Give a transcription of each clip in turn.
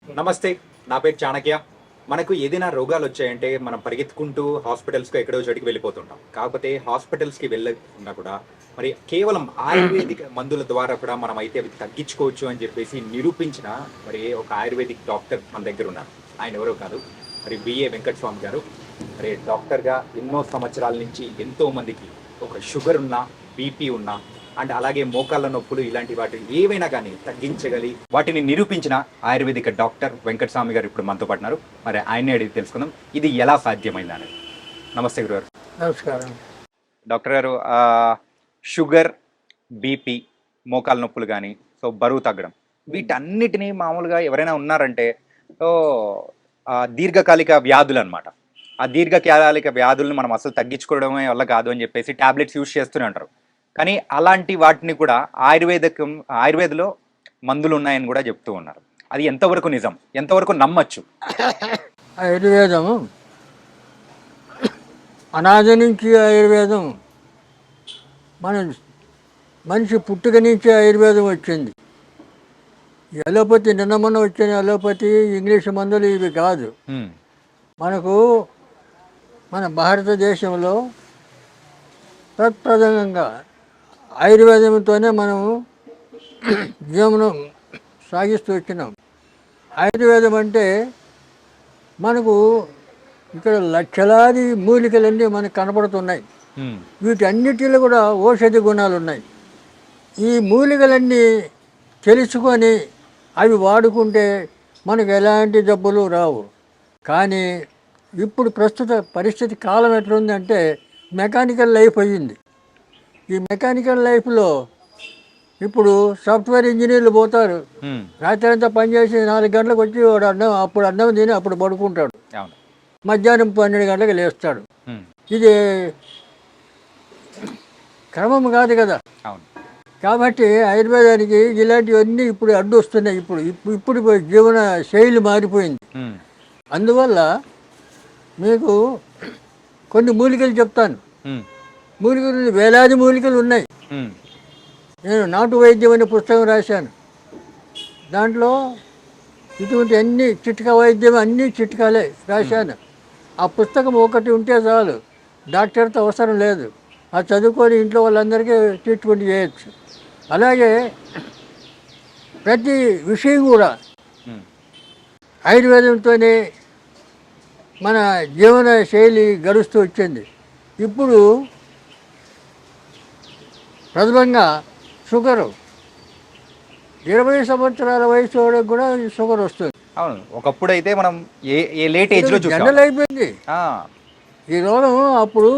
నమస్తే. నా పేరు చాణక్య. మనకు ఏదైనా రోగాలు వచ్చాయంటే మనం పరిగెత్తుకుంటూ హాస్పిటల్స్‌కో ఎక్కడో చోటికి వెళ్ళిపోతుంటాం. కాకపోతే హాస్పిటల్స్‌కి వెళ్ళకుండా కూడా మరి కేవలం ఆయుర్వేదిక్ మందుల ద్వారా కూడా మనమైతే అవి తగ్గించుకోవచ్చు అని చెప్పేసి నిరూపించిన మరి ఒక ఆయుర్వేదిక్ డాక్టర్ మన దగ్గర ఉన్నారు. ఆయన ఎవరో కాదు మరి బిఏ వెంకట స్వామి గారు. మరి డాక్టర్‌గా ఎన్నో సంవత్సరాల నుంచి ఎంతో మందికి ఒక షుగర్ ఉన్నా, బీపీ ఉన్నా అండ్ అలాగే మోకాళ్ళ నొప్పులు ఇలాంటి వాటిని ఏవైనా కానీ తగ్గించగలి వాటిని నిరూపించిన ఆయుర్వేదిక డాక్టర్ వెంకటస్వామి గారు ఇప్పుడు మనతో పాటున్నారు. మరి ఆయన్ని అడిగి తెలుసుకుందాం ఇది ఎలా సాధ్యమైంది అనేది. నమస్తే గురుగారు. నమస్కారం. డాక్టర్ గారు, షుగర్, బీపీ, మోకాళ్ళ నొప్పులు కానీ బరువు తగ్గడం వీటన్నిటినీ మామూలుగా ఎవరైనా ఉన్నారంటే సో దీర్ఘకాలిక వ్యాధులు అనమాట. ఆ దీర్ఘకాలిక వ్యాధులను మనం అసలు తగ్గించుకోవడమే వల్ల కాదు అని చెప్పేసి టాబ్లెట్స్ యూజ్ చేస్తూనే ఉంటారు. కానీ అలాంటి వాటిని కూడా ఆయుర్వేదలో మందులు ఉన్నాయని కూడా చెప్తూ ఉన్నారు. అది ఎంతవరకు నిజం, ఎంతవరకు నమ్మచ్చు? ఆయుర్వేదం అనాది నుంచి ఆయుర్వేదం మన మనిషి పుట్టుక నుంచి ఆయుర్వేదం వచ్చింది. అలోపతి నిన్న మొన్న వచ్చిన అలోపతి ఇంగ్లీష్ మందులు ఇవి కాదు. మనకు మన భారతదేశంలో తత్ప్రధానంగా ఆయుర్వేదంతోనే మనము జీవనం సాగిస్తూ వచ్చినాం. ఆయుర్వేదం అంటే మనకు ఇక్కడ లక్షలాది మూలికలన్నీ మనకు కనపడుతున్నాయి. వీటన్నిటిలో కూడా ఔషధి గుణాలు ఉన్నాయి. ఈ మూలికలన్నీ తెలుసుకొని అవి వాడుకుంటే మనకు ఎలాంటి జబ్బులు రావు. కానీ ఇప్పుడు ప్రస్తుత పరిస్థితి కాలం ఎట్లుందంటే మెకానికల్ లైఫ్ అయ్యింది. ఈ మెకానికల్ లైఫ్లో ఇప్పుడు సాఫ్ట్వేర్ ఇంజనీర్లు పోతారు, రాత్రి అంతా పనిచేసి 4 గంటలకు వచ్చి వాడు అప్పుడు అన్నం తిని అప్పుడు పడుకుంటాడు, మధ్యాహ్నం 12 గంటలకు లేస్తాడు. ఇది క్రమం కాదు కదా. కాబట్టి ఆయుర్వేదానికి ఇలాంటివన్నీ ఇప్పుడు అడ్డు వస్తున్నాయి. ఇప్పుడు జీవన శైలి మారిపోయింది. అందువల్ల మీకు కొన్ని మూలికలు చెప్తాను. మూలికలు వేలాది మూలికలు ఉన్నాయి. నేను నాటు వైద్యం అనే పుస్తకం రాశాను. దాంట్లో ఇటువంటి అన్ని చిట్కా వైద్యం అన్ని చిట్కాలే రాశాను. ఆ పుస్తకం ఒకటి ఉంటే చాలు, డాక్టర్తో అవసరం లేదు. అది చదువుకొని ఇంట్లో వాళ్ళందరికీ ట్రీట్మెంట్ చేయొచ్చు. అలాగే ప్రతి విషయం కూడా ఆయుర్వేదంతోనే మన జీవన శైలి గడుస్తూ వచ్చింది. ఇప్పుడు ప్రథమంగా షుగరు 20 సంవత్సరాల వయసు వాళ్ళకి కూడా షుగర్ వస్తుంది. అవును, ఒకప్పుడు అయితే మనం ఏ లేట్ ఏజ్లో జనరల్ అయిపోయింది ఈ రోగం. అప్పుడు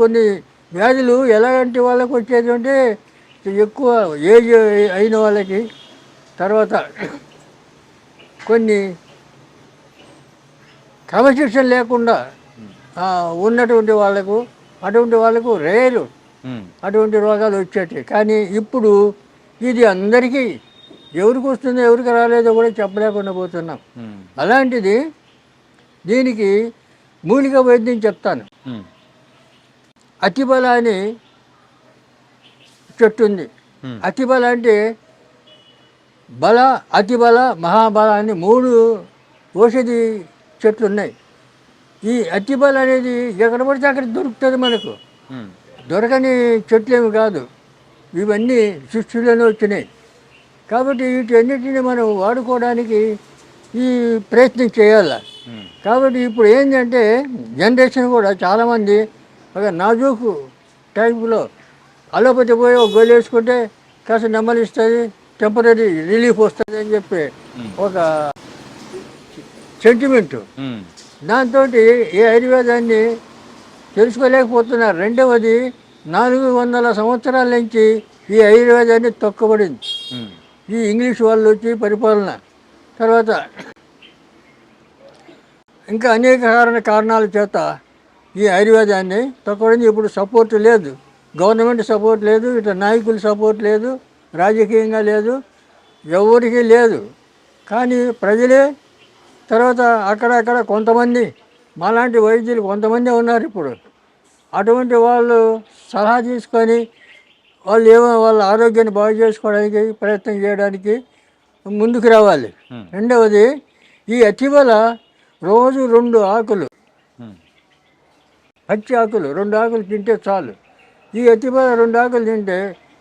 కొన్ని వ్యాధులు ఎలాంటి వాళ్ళకి వచ్చేది అంటే ఎక్కువ ఏజ్ అయిన వాళ్ళకి, తర్వాత కొన్ని క్రమశిక్షణ లేకుండా ఉన్నటువంటి వాళ్ళకు, అటువంటి వాళ్ళకు రేరు అటువంటి రోగాలు వచ్చేటి. కానీ ఇప్పుడు ఇది అందరికీ ఎవరికి వస్తుందో ఎవరికి రాలేదో కూడా చెప్పలేకుండా పోతున్నాం. అలాంటిది దీనికి మూలిక వైద్యం చెప్తాను. అతిబల అని చెట్టు ఉంది. అతిబల అంటే బల, అతిబల, మహాబల అని 3 ఔషధి చెట్లు ఉన్నాయి. ఈ అతిబల అనేది ఎక్కడ పడితే అక్కడ దొరుకుతుంది. మనకు దొరకని చెట్లేమి కాదు, ఇవన్నీ సృష్టిలోనే వచ్చినాయి. కాబట్టి వీటన్నిటిని మనం వాడుకోవడానికి ఈ ప్రయత్నం చేయాలి. కాబట్టి ఇప్పుడు ఏంటంటే జనరేషన్ కూడా చాలామంది ఒక నాజూకు టైంలో అలోపతి పోయి ఒక గోళీ వేసుకుంటే కాస్త నెమ్మలిస్తుంది, టెంపరీ రిలీఫ్ వస్తుంది అని చెప్పి ఒక సెంటిమెంటు. దాంతో ఈ ఆయుర్వేదాన్ని తెలుసుకోలేకపోతున్నారు. రెండవది 400 సంవత్సరాల నుంచి ఈ ఆయుర్వేదాన్ని తొక్కబడింది. ఈ ఇంగ్లీష్ వాళ్ళు వచ్చి పరిపాలన తర్వాత ఇంకా అనేక కారణాల చేత ఈ ఆయుర్వేదాన్ని తొక్కబడింది. ఇప్పుడు సపోర్ట్ లేదు, గవర్నమెంట్ సపోర్ట్ లేదు, ఇట్లా నాయకుల సపోర్ట్ లేదు, రాజకీయంగా లేదు, ఎవరికి లేదు. కానీ ప్రజలే, తర్వాత అక్కడక్కడ కొంతమంది మాలాంటి వైద్యులు కొంతమంది ఉన్నారు ఇప్పుడు. అటువంటి వాళ్ళు సలహా తీసుకొని వాళ్ళ ఆరోగ్యాన్ని బాగు చేసుకోవడానికి ప్రయత్నం చేయడానికి ముందుకు రావాలి. రెండవది ఈ అతిబల రోజు 2 ఆకులు, ఉమ్. పచ్చి ఆకులు 2 ఆకులు తింటే చాలు. ఈ అతిబల 2 ఆకులు తింటే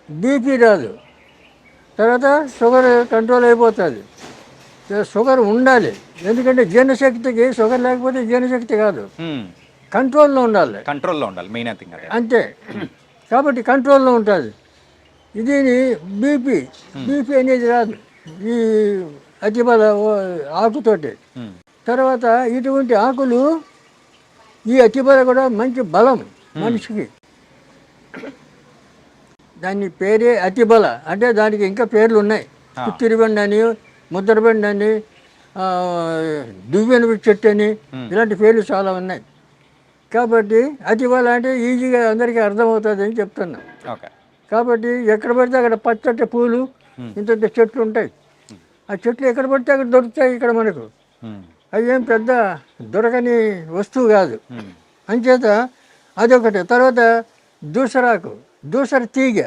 బీపీ రాదు, తర్వాత షుగర్ కంట్రోల్ అయిపోతుంది. షుగర్ ఉండాలి, ఎందుకంటే జీర్ణశక్తికి షుగర్ లేకపోతే జీర్ణశక్తి కాదు, కంట్రోల్లో ఉండాలి. కంట్రోల్లో ఉండాలి మెయిన్ థింగ్ అదే. అంతే, కాబట్టి కంట్రోల్లో ఉంటుంది. దీని బీపీ అనేది రాదు ఈ అతిబల ఆకుతోటి. తర్వాత ఇటువంటి ఆకులు, ఈ అతిబల కూడా మంచి బలం మనిషికి. దాని పేరే అతిబల, అంటే దానికి ఇంకా పేర్లు ఉన్నాయి. తిరుబండి అని, ముద్రబండి అని, దువ్వెన చెట్టు అని, ఇలాంటి పేర్లు చాలా ఉన్నాయి. కాబట్టి అతిబల అంటే ఈజీగా అందరికీ అర్థమవుతుంది అని చెప్తున్నా. కాబట్టి ఎక్కడ పడితే అక్కడ పచ్చటి పూలు, ఇంత చెట్లు ఉంటాయి. ఆ చెట్లు ఎక్కడ పడితే అక్కడ దొరుకుతాయి ఇక్కడ మనకు. అవి ఏం పెద్ద దొరకని వస్తువు కాదు. అంచేత అదొకటి. తర్వాత దూసరాకు, దూసర తీగ.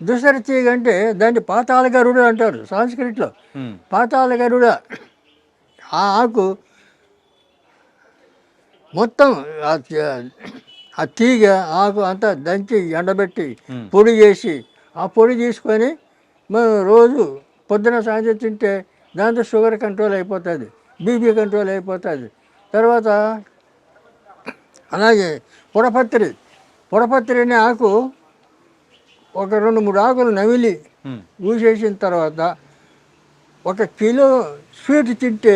దూసర తీగ అంటే దాన్ని పాతాళ గరుడ అంటారు సాంస్క్రిట్లో. పాతాళ గరుడ ఆ ఆకు మొత్తం ఆ తీగ ఆకు అంతా దంచి ఎండబెట్టి పొడి చేసి, ఆ పొడి తీసుకొని మనం రోజు పొద్దున సాయంత్రం తింటే దాంతో షుగర్ కంట్రోల్ అయిపోతుంది, బీపీ కంట్రోల్ అయిపోతుంది. తర్వాత అలాగే పొడపత్రి అనే ఆకు ఒక 2-3 ఆకులు నమిలి ఊసేసిన తర్వాత 1 కిలో స్వీట్ తింటే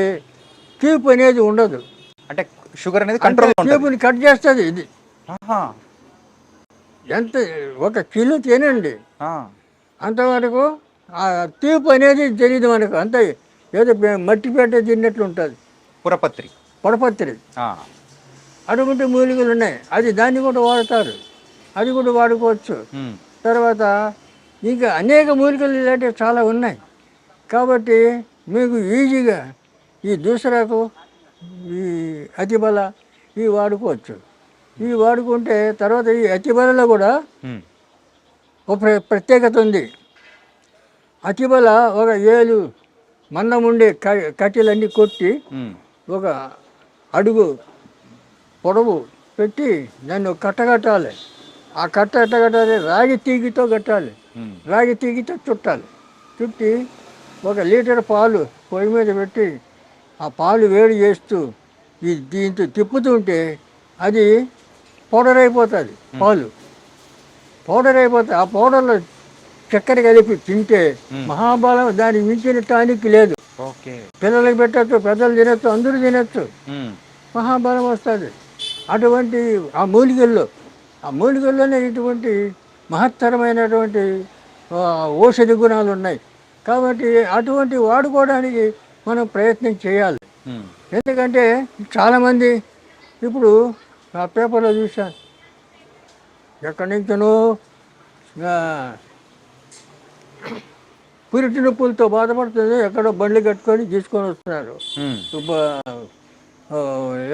తీపి అనేది ఉండదు. అంటే షుగర్ అనేది కంట్రోల్, తీపిని కట్ చేస్తుంది ఇది. ఎంత 1 కిలో తినండి, అంతవరకు ఆ తీపి అనేది తెలియదు మనకు. అంత ఏదో మట్టిపేట తిన్నట్లు ఉంటుంది. పొడపత్రి అటువంటి మూలికలు ఉన్నాయి, అది దాన్ని కూడా వాడతారు, అది కూడా వాడుకోవచ్చు. తర్వాత ఇంకా అనేక మూలికలు ఇలాంటివి చాలా ఉన్నాయి. కాబట్టి మీకు ఈజీగా ఈ దూసరాకు, ఈ అతిబల ఇవి వాడుకోవచ్చు. ఇవి వాడుకుంటే తర్వాత ఈ అతిబలలో కూడా ఒక ప్రత్యేకత ఉంది. అతిబల ఒక 7 మందం ఉండే కట్టెలన్నీ కొట్టి 1 అడుగు పొడవు పెట్టి దాన్ని కట్టగట్టాలి. ఆ కట్ట ఎట్ట కట్టాలి? రాగి తీగితో కట్టాలి, రాగి తీగితో చుట్టాలి. చుట్టి 1 లీటర్ పాలు పొయ్యి మీద పెట్టి ఆ పాలు వేడి చేస్తూ దీంతో తిప్పుతుంటే అది పౌడర్ అయిపోతుంది. పాలు పౌడర్ అయిపోతుంది. ఆ పౌడర్లో చక్కెర కలిపి తింటే మహాబలం, దానికి మించిన టానిక్ లేదు. పిల్లలకి పెట్టచ్చు, పెద్దలు తినచ్చు, అందరూ తినచ్చు, మహాబలం వస్తుంది. అటువంటి ఆ మూలికల్లోనే ఇటువంటి మహత్తరమైనటువంటి ఔషధి గుణాలు ఉన్నాయి. కాబట్టి అటువంటి వాడుకోవడానికి మనం ప్రయత్నం చేయాలి. ఎందుకంటే చాలామంది ఇప్పుడు ఆ పేపర్లో చూశాను, ఎక్కడి నుంచో పురిటి నొప్పులతో బాధపడుతుంది, ఎక్కడో బండ్లు కట్టుకొని తీసుకొని వస్తున్నారు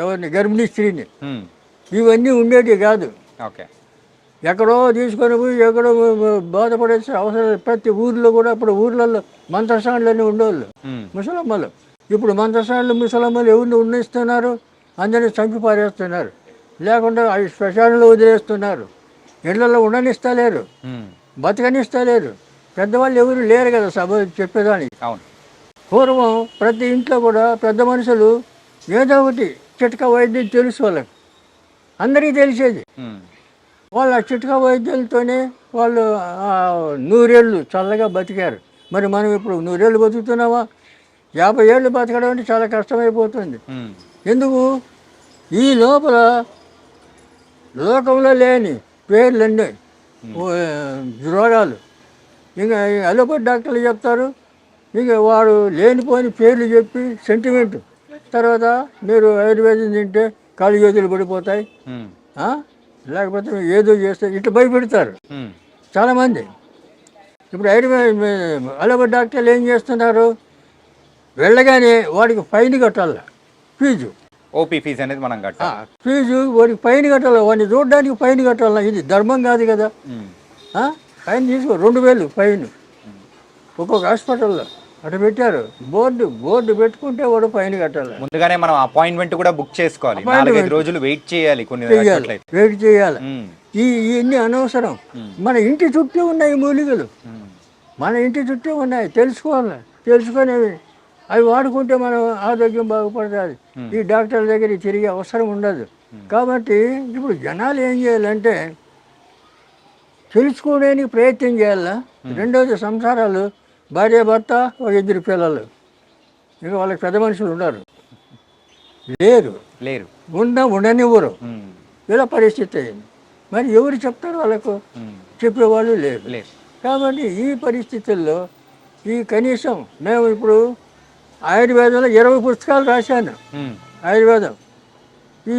ఎవరిని, గర్భిణీ స్త్రీని. ఇవన్నీ ఉండేటివి కాదు. ఎక్కడో తీసుకొని పోయి ఎక్కడో బాధపడేసి అవసరం. ప్రతి ఊర్లో కూడా ఇప్పుడు ఊర్లలో మంత్రసానులన్నీ ఉండేవాళ్ళు ముసలమ్మలు. ఇప్పుడు మంత్రసానులు ముసలమ్మలు ఎవరిని ఉన్నిస్తున్నారు? అందరినీ చంపి పారేస్తున్నారు, లేకుండా అవి శ్మశానంలో వదిలేస్తున్నారు. ఇళ్లలో ఉండనిస్తలేరు, బతకనిస్తలేరు. పెద్దవాళ్ళు ఎవరు లేరు కదా సభ చెప్పేదానికి. పూర్వం ప్రతి ఇంట్లో కూడా పెద్ద మనుషులు ఏదో ఒకటి చిట్కా వైద్యం తెలుసు వాళ్ళకి, అందరికీ తెలిసేది. వాళ్ళ చిట్కా వైద్యులతోనే వాళ్ళు 100 ఏళ్ళు చల్లగా బతికారు. మరి మనం ఇప్పుడు 100 ఏళ్ళు బతుకుతున్నావా? 50 ఏళ్ళు బతకడం అంటే చాలా కష్టమైపోతుంది. ఎందుకు? ఈ లోపల లోకంలో లేని పేర్లన్నీ రోగాలు. ఇంకా అలోపతి డాక్టర్లు చెప్తారు, ఇంకా వాడు లేనిపోని పేర్లు చెప్పి సెంటిమెంట్. తర్వాత మీరు ఆయుర్వేదం తింటే కాళ్ళు చేతులు పడిపోతాయి, లేకపోతే ఏదో చేస్తే ఇట్లా భయపెడతారు చాలామంది. ఇప్పుడు అలోపతి డాక్టర్లు ఏం చేస్తున్నారు? వెళ్ళగానే వాడికి ఫైన్ కట్టాల, ఫీజు, ఓపీ ఫీజు అనేది మనం కట్టాలి. ఫీజు వాడికి ఫైన్ కట్టాలి, వాడిని చూడడానికి ఫైన్ కట్టాలి. ఇది ధర్మం కాదు కదా. ఫైన్ తీసుకో, 2000 ఫైన్ ఒక్కొక్క హాస్పిటల్లో. అటు పెట్టారు. బోర్డు పెట్టుకుంటే వాడు ఫైన్ కట్టాలి. ముందుగానే మనం అపాయింట్మెంట్ కూడా బుక్ చేసుకోవాలి. 4-5 రోజులు వెయిట్ చేయాలి కొన్ని చోట్లయితే. వెయిట్ చేయాలి. ఉమ్, ఇవన్నీ అనవసరం. ఉమ్, మన ఇంటి చుట్టూ ఉన్నాయి మూలికలు, ఉమ్, మన ఇంటి చుట్టూ ఉన్నాయి. తెలుసుకోవాలి. తెలుసుకొని అవి వాడుకుంటే మనం ఆరోగ్యం బాగుపడుతుంది. ఈ డాక్టర్ల దగ్గర తిరిగే అవసరం ఉండదు. కాబట్టి ఇప్పుడు జనాలు ఏం చేయాలంటే తెలుసుకోవడానికి ప్రయత్నం చేయాలా. రెండోది సంసారాలు, భార్య భర్త, ఒక 2 పిల్లలు, ఇక వాళ్ళకి పెద్ద మనుషులు ఉన్నారు లేరు, ఉండనివ్వరు. ఉమ్, ఇలా పరిస్థితి అయింది. మరి ఎవరు చెప్తారు వాళ్ళకు? ఉమ్, చెప్పేవాళ్ళు లేరు. లేరు. కాబట్టి ఈ పరిస్థితుల్లో కనీసం మేము ఇప్పుడు ఆయుర్వేదంలో 20 పుస్తకాలు రాశాను. ఉమ్, ఆయుర్వేదం ఈ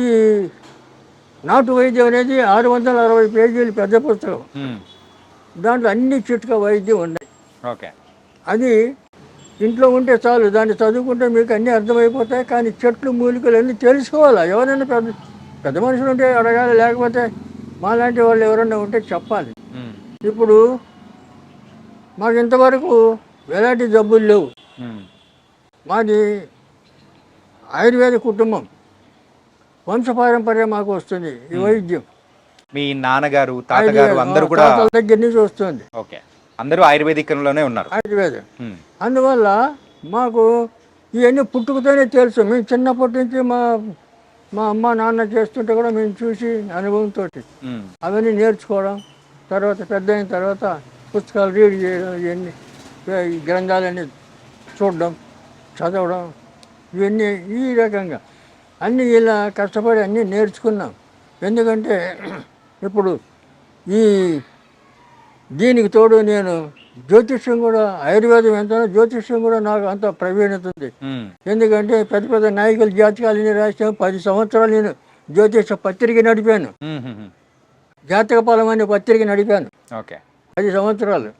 నాటు వైద్యం అనేది 660 పేజీలు పెద్ద పుస్తకం. ఉమ్, దాంట్లో అన్ని చిట్కా వైద్యం ఉన్నాయి. ఓకే. అది ఇంట్లో ఉంటే చాలు, దాన్ని చదువుకుంటే మీకు అన్నీ అర్థమైపోతాయి. కానీ చెట్లు మూలికలు అన్నీ తెలుసుకోవాలి. ఎవరైనా పెద్ద మనుషులు ఉంటే అడగాలి, లేకపోతే మాలాంటి వాళ్ళు ఎవరైనా ఉంటే చెప్పాలి. ఉమ్, ఇప్పుడు మాకు ఇంతవరకు ఎలాంటి జబ్బులు లేవు. ఉమ్, మాది ఆయుర్వేద కుటుంబం, వంశపారంపర్యం మాకు వస్తుంది ఈ వైద్యం. మీ నాన్నగారు, తాతగారు అందరూ కూడా తాతల దగ్గర నుంచి వస్తుంది. ఓకే, అందరూ ఆయుర్వేదికంలోనే ఉన్నారు. ఆయుర్వేదం. ఉమ్, అందువల్ల మాకు ఇవన్నీ పుట్టుకతోనే తెలుసు. మేము చిన్నప్పటి నుంచి మా అమ్మ నాన్న చేస్తుంటే కూడా మేము చూసి అనుభవంతో ఉమ్, అవన్నీ నేర్చుకోవడం, తర్వాత పెద్ద అయిన తర్వాత పుస్తకాలు రీడ్ చేయడం, ఇవన్నీ ఈ గ్రంథాలన్నీ చూడడం, చదవడం, ఇవన్నీ ఈ రకంగా అన్నీ ఇలా కష్టపడి అన్నీ నేర్చుకున్నాం. ఎందుకంటే ఇప్పుడు దీనికి తోడు నేను జ్యోతిష్యం కూడా, ఆయుర్వేదం ఎంత జ్యోతిష్యం కూడా నాకు అంత ప్రవీణత ఉంది. ఉమ్, ఎందుకంటే పెద్ద నాయకుల జాతకాలని రాసాను. 10 సంవత్సరాలు నేను జ్యోతిష పత్రిక నడిపాను. ఉమ్, ఉమ్, జాతక ఫలం అనే పత్రిక నడిపాను ఓకే. 10 సంవత్సరాలు,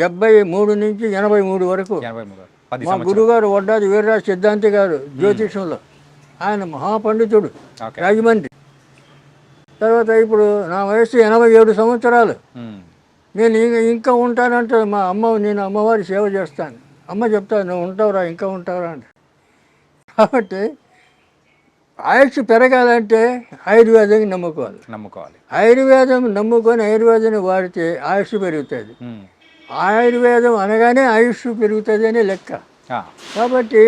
73 నుంచి 83 వరకు. 83, 10 మా సంవత్సరాలు. గురుగారు వడ్డాది వీర్రాజు సిద్ధాంతి గారు జ్యోతిషంలో, ఆయన మహాపండితుడు, ఓకే. రాజమండ్రి. తర్వాత ఇప్పుడు నా వయసు 87 సంవత్సరాలు. ఉమ్, నేను ఇంకా ఉంటానంటే మా నేను అమ్మవారి సేవ చేస్తాను. అమ్మ చెప్తాను, నువ్వు ఉంటావురా, ఇంకా ఉంటావురా అంటే. కాబట్టి ఆయుష్ పెరగాలంటే ఆయుర్వేదాన్ని నమ్ముకోవాలి. ఆయుర్వేదం నమ్ముకొని ఆయుర్వేదాన్ని వాడితే ఆయుష్ పెరుగుతుంది. ఉమ్, ఆయుర్వేదం అనగానే ఆయుష్ పెరుగుతుంది అనే లెక్క. ఆ, కాబట్టి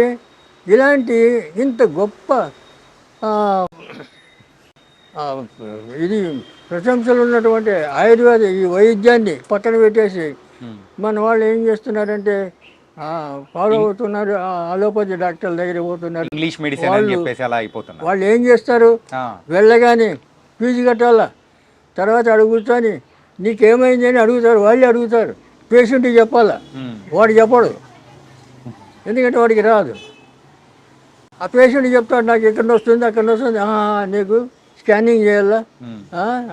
ఇలాంటి ఇంత గొప్ప ఇది ప్రశంసలు ఉన్నటువంటి ఆయుర్వేద ఈ వైద్యాన్ని పక్కన పెట్టేసి ఉమ్, మన వాళ్ళు ఏం చేస్తున్నారంటే ఫాలో అవుతున్నారు, అలోపతి డాక్టర్ల దగ్గర పోతున్నారు. ఇంగ్లీష్ మెడిసిన్ అని చెప్పేసి అలా అయిపోతున్నారు. వాళ్ళు ఏం చేస్తారు, ఆ, వెళ్ళగానే ఫీజు కట్టాలా, తర్వాత అడుగుతాని నీకేమైంది అని అడుగుతారు. వాళ్ళే అడుగుతారు, పేషెంట్కి చెప్పాలా, ఉమ్, వాడు చెప్పడు. ఎందుకంటే వాడికి రాదు. ఆ పేషెంట్ చెప్తాడు, నాకు ఎక్కడ వస్తుంది అక్కడ వస్తుంది, నీకు స్కానింగ్ చేయాలా, ఉమ్,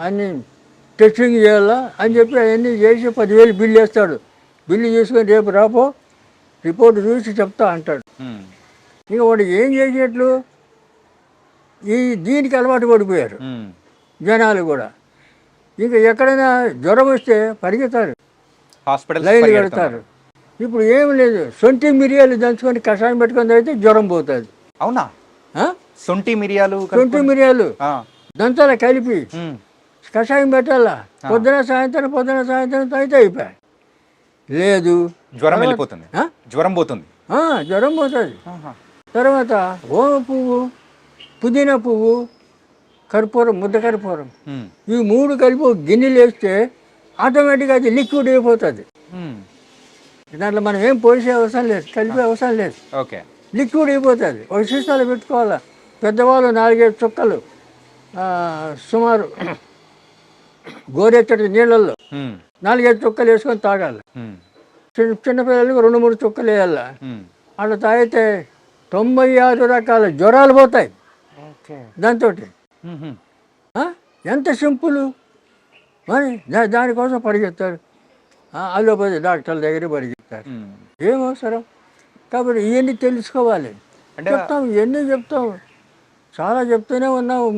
అన్ని టెస్టింగ్ చేయాలా అని చెప్పి అవన్నీ చేసి 10,000 బిల్లు వేస్తాడు. బిల్లు చేసుకొని రేపు రాపో రిపోర్ట్ చూసి చెప్తా అంటాడు. ఉమ్, ఇక వాడు ఏం చేసేట్లు దీనికి అలవాటు పడిపోయారు ఉమ్, జనాలు కూడా. ఇంకా ఎక్కడైనా జ్వరం వస్తే పరిగెత్తారు, హాస్పిటల్ లైన్లు కడతారు. ఇప్పుడు ఏమి లేదు, సొంటి మిరియాలు దంచుకొని కషాయం పెట్టుకొని అయితే జ్వరం పోతుంది. అవునా? సొంటి మిరియాలు సొంటి మిరియాలు దంచాల కలిపి కషాయం పెట్టాలా, పొద్దున సాయంత్రం అయితే అయిపోయాయి. లేదు, జ్వరం వెళ్ళిపోతుంది, జ్వరం పోతుంది. జ్వరం పోతుంది. తర్వాత ఓమ పువ్వు, పుదీనా పువ్వు, కర్పూరం, ముద్ద కర్పూరం, ఈ 3 కలిపి గిన్నెలు వేస్తే ఆటోమేటిక్గా అది లిక్విడ్ అయిపోతుంది. దాంట్లో మనం ఏం పోసే అవసరం లేదు, కలిపే అవసరం లేదు, ఓకే, లిక్విడ్ అయిపోతుంది. ఒక సీసాలు పెట్టుకోవాలా. పెద్దవాళ్ళు 4-5 చుక్కలు సుమారు గోరెచ్చటి నీళ్ళల్లో 4-5 చుక్కలు వేసుకొని తాగాలి. చిన్నపిల్లలకు 2-3 చుక్కలు వేయాల. అట్లా తాగితే 96 రకాల జ్వరాలు పోతాయి దాంతో. ఎంత సింపుల్. మరి దానికోసం పరిగెత్తారు, అలోపతి డాక్టర్ల దగ్గర పరిగెత్తారు. ఏం అవసరం? కాబట్టి ఇవన్నీ తెలుసుకోవాలి. చెప్తాం, ఇవన్నీ చెప్తాం, చాలా చెప్తూనే ఉన్నాము.